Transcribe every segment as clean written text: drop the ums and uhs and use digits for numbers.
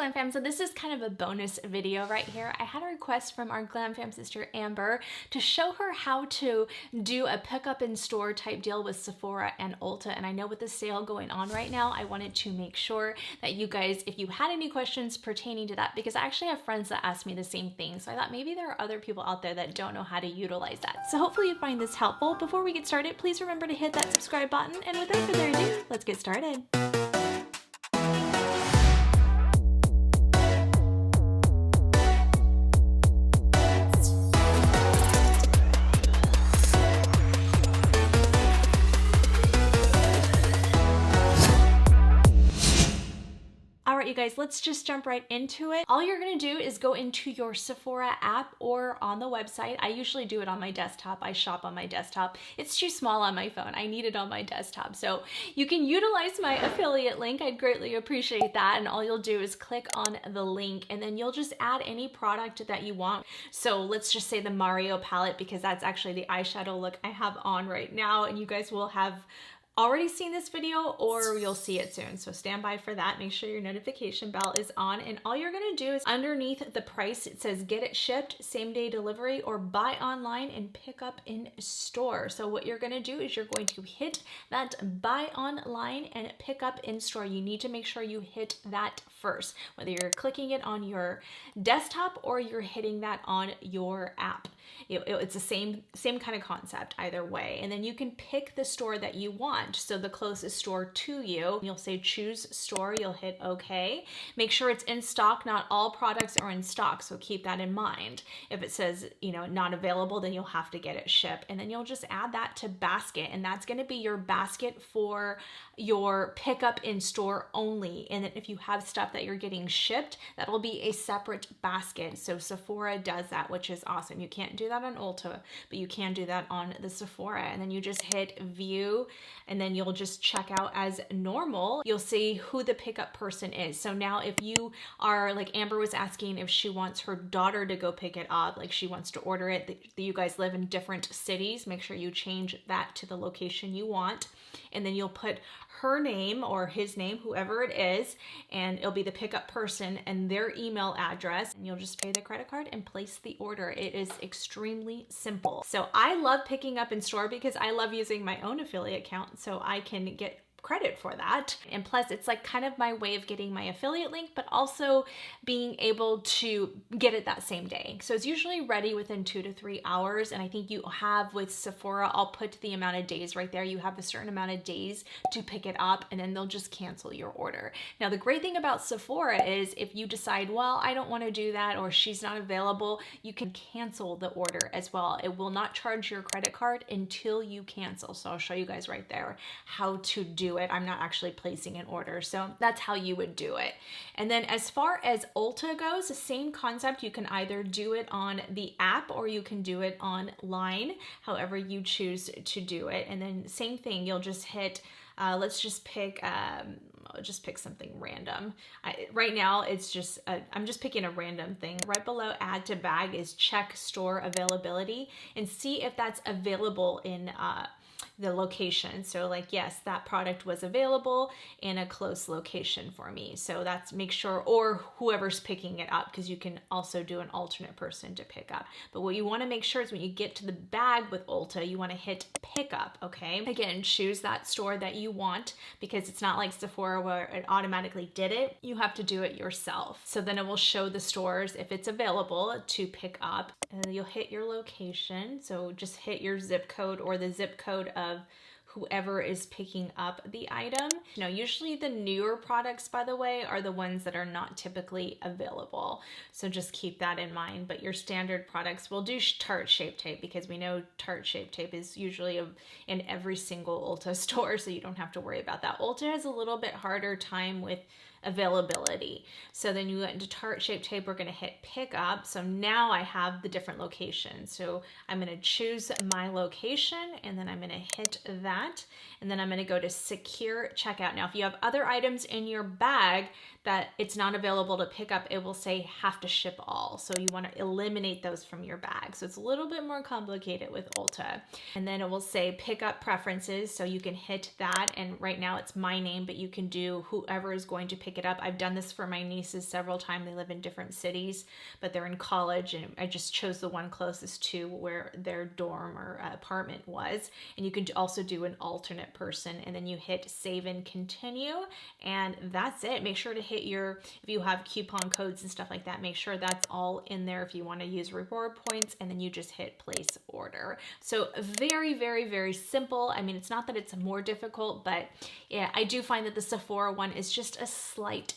Glam Fam. So this is kind of a bonus video right here. I had a request from our Glam Fam sister Amber to show her how to do a pickup in store type deal with Sephora and Ulta. And I know with the sale going on right now, I wanted to make sure that you guys, if you had any questions pertaining to that, because I actually have friends that ask me the same thing. So I thought maybe there are other people out there that don't know how to utilize that. So hopefully you find this helpful. Before we get started, please remember to hit that subscribe button. And without further ado, let's get started. Alright, you guys, let's just jump right into it. All you're going to do is go into your Sephora app or on the website. I usually do it on my desktop. I shop on my desktop. It's too small on my phone. I need it on my desktop. So you can utilize my affiliate link. I'd greatly appreciate that. And all you'll do is click on the link and then you'll just add any product that you want. So let's just say the Mario palette, because that's actually the eyeshadow look I have on right now. And you guys will have already seen this video or you'll see it soon. So stand by for that. Make sure your notification bell is on, and all you're going to do is underneath the price, it says get it shipped, same day delivery, or buy online and pick up in store. So what you're going to do is you're going to hit that buy online and pick up in store. You need to make sure you hit that first, whether you're clicking it on your desktop or you're hitting that on your app. It's the same kind of concept either way. And then you can pick the store that you want. So the closest store to you, you'll say choose store, you'll hit okay. Make sure it's in stock. Not all products are in stock, so keep that in mind. If it says, not available, then you'll have to get it shipped. And then you'll just add that to basket, and that's going to be your basket for your pickup in store only. And then if you have stuff that you're getting shipped, that'll be a separate basket. So Sephora does that, which is awesome. You can't do that on Ulta, but you can do that on the Sephora. And then you just hit view, and then you'll just check out as normal. You'll see who the pickup person is. So now if you are, like Amber was asking if she wants her daughter to go pick it up, like she wants to order it, you guys live in different cities, make sure you change that to the location you want. And then you'll put her name or his name, whoever it is, and it'll be the pickup person and their email address, and you'll just pay the credit card and place the order. It is extremely simple. So I love picking up in store because I love using my own affiliate account so I can get credit for that. And plus it's like kind of my way of getting my affiliate link, but also being able to get it that same day. So it's usually ready within 2 to 3 hours. And I think you have with Sephora, I'll put the amount of days right there. You have a certain amount of days to pick it up, and then they'll just cancel your order. Now, the great thing about Sephora is if you decide, well, I don't want to do that, or she's not available, you can cancel the order as well. It will not charge your credit card until you cancel. So I'll show you guys right there how to do it. I'm not actually placing an order. So that's how you would do it. And then as far as Ulta goes, the same concept. You can either do it on the app or you can do it online, however you choose to do it. And then same thing, you'll just hit, let's just pick something random. Right now, it's just, I'm just picking a random thing. Right below add to bag is check store availability and see if that's available in the location. So like, yes, that product was available in a close location for me. So that's make sure, or whoever's picking it up, because you can also do an alternate person to pick up. But what you want to make sure is when you get to the bag with Ulta, you want to hit pick up. Okay. Again, choose that store that you want, because it's not like Sephora where it automatically did it. You have to do it yourself. So then it will show the stores if it's available to pick up, and then you'll hit your location. So just hit your zip code or the zip code of whoever is picking up the item. Usually the newer products, by the way, are the ones that are not typically available. So just keep that in mind. But your standard products, will do Tarte Shape Tape, because we know Tarte Shape Tape is usually in every single Ulta store, so you don't have to worry about that. Ulta has a little bit harder time with availability. So then you go into Tarte Shape Tape, we're going to hit pick up. So now I have the different locations. So I'm going to choose my location, and then I'm going to hit that, and then I'm going to go to secure checkout. Now, if you have other items in your bag that it's not available to pick up, it will say have to ship all. So you want to eliminate those from your bag. So it's a little bit more complicated with Ulta. And then it will say pick up preferences. So you can hit that. And right now it's my name, but you can do whoever is going to pick pick it up. I've done this for my nieces several times. They live in different cities, but they're in college, and I just chose the one closest to where their dorm or apartment was. And you can also do an alternate person, and then you hit save and continue, and that's it. Make sure to hit your, if you have coupon codes and stuff like that, make sure that's all in there if you want to use reward points, and then you just hit place order. So very, very, very simple. I mean, it's not that it's more difficult, but yeah, I do find that the Sephora one is just a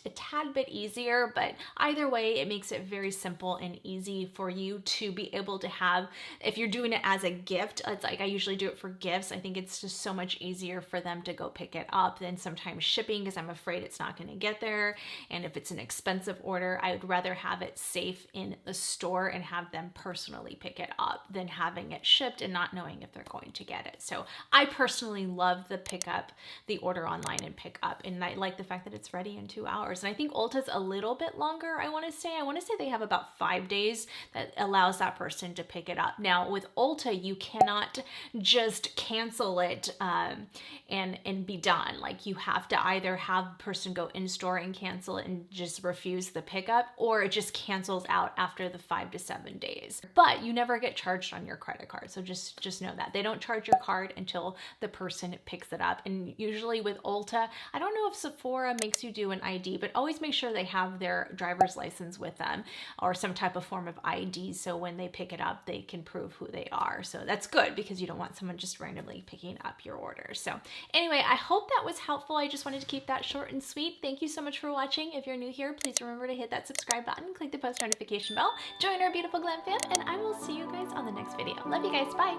tad bit easier, but either way, it makes it very simple and easy for you to be able to have, if you're doing it as a gift, it's like I usually do it for gifts. I think it's just so much easier for them to go pick it up than sometimes shipping, because I'm afraid it's not going to get there. And if it's an expensive order, I would rather have it safe in the store and have them personally pick it up than having it shipped and not knowing if they're going to get it. So I personally love the order online and pick up, and I like the fact that it's ready in 2 hours. And I think Ulta's a little bit longer. I want to say they have about 5 days that allows that person to pick it up. Now with Ulta, you cannot just cancel it and be done. Like, you have to either have the person go in store and cancel it and just refuse the pickup, or it just cancels out after the 5 to 7 days. But you never get charged on your credit card, so just know that they don't charge your card until the person picks it up. And usually with Ulta, I don't know if Sephora makes you do an ID, but always make sure they have their driver's license with them or some type of form of ID, so when they pick it up, they can prove who they are. So that's good, because you don't want someone just randomly picking up your order. So anyway, I hope that was helpful. I just wanted to keep that short and sweet. Thank you so much for watching. If you're new here, please remember to hit that subscribe button, click the post notification bell, join our beautiful glam fam, and I will see you guys on the next video. Love you guys. Bye.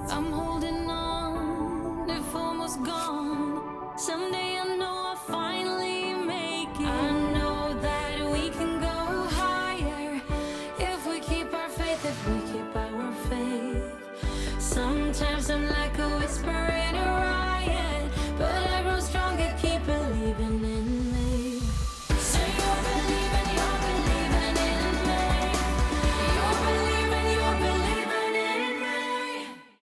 I'm holding on, if almost gone. Someday I know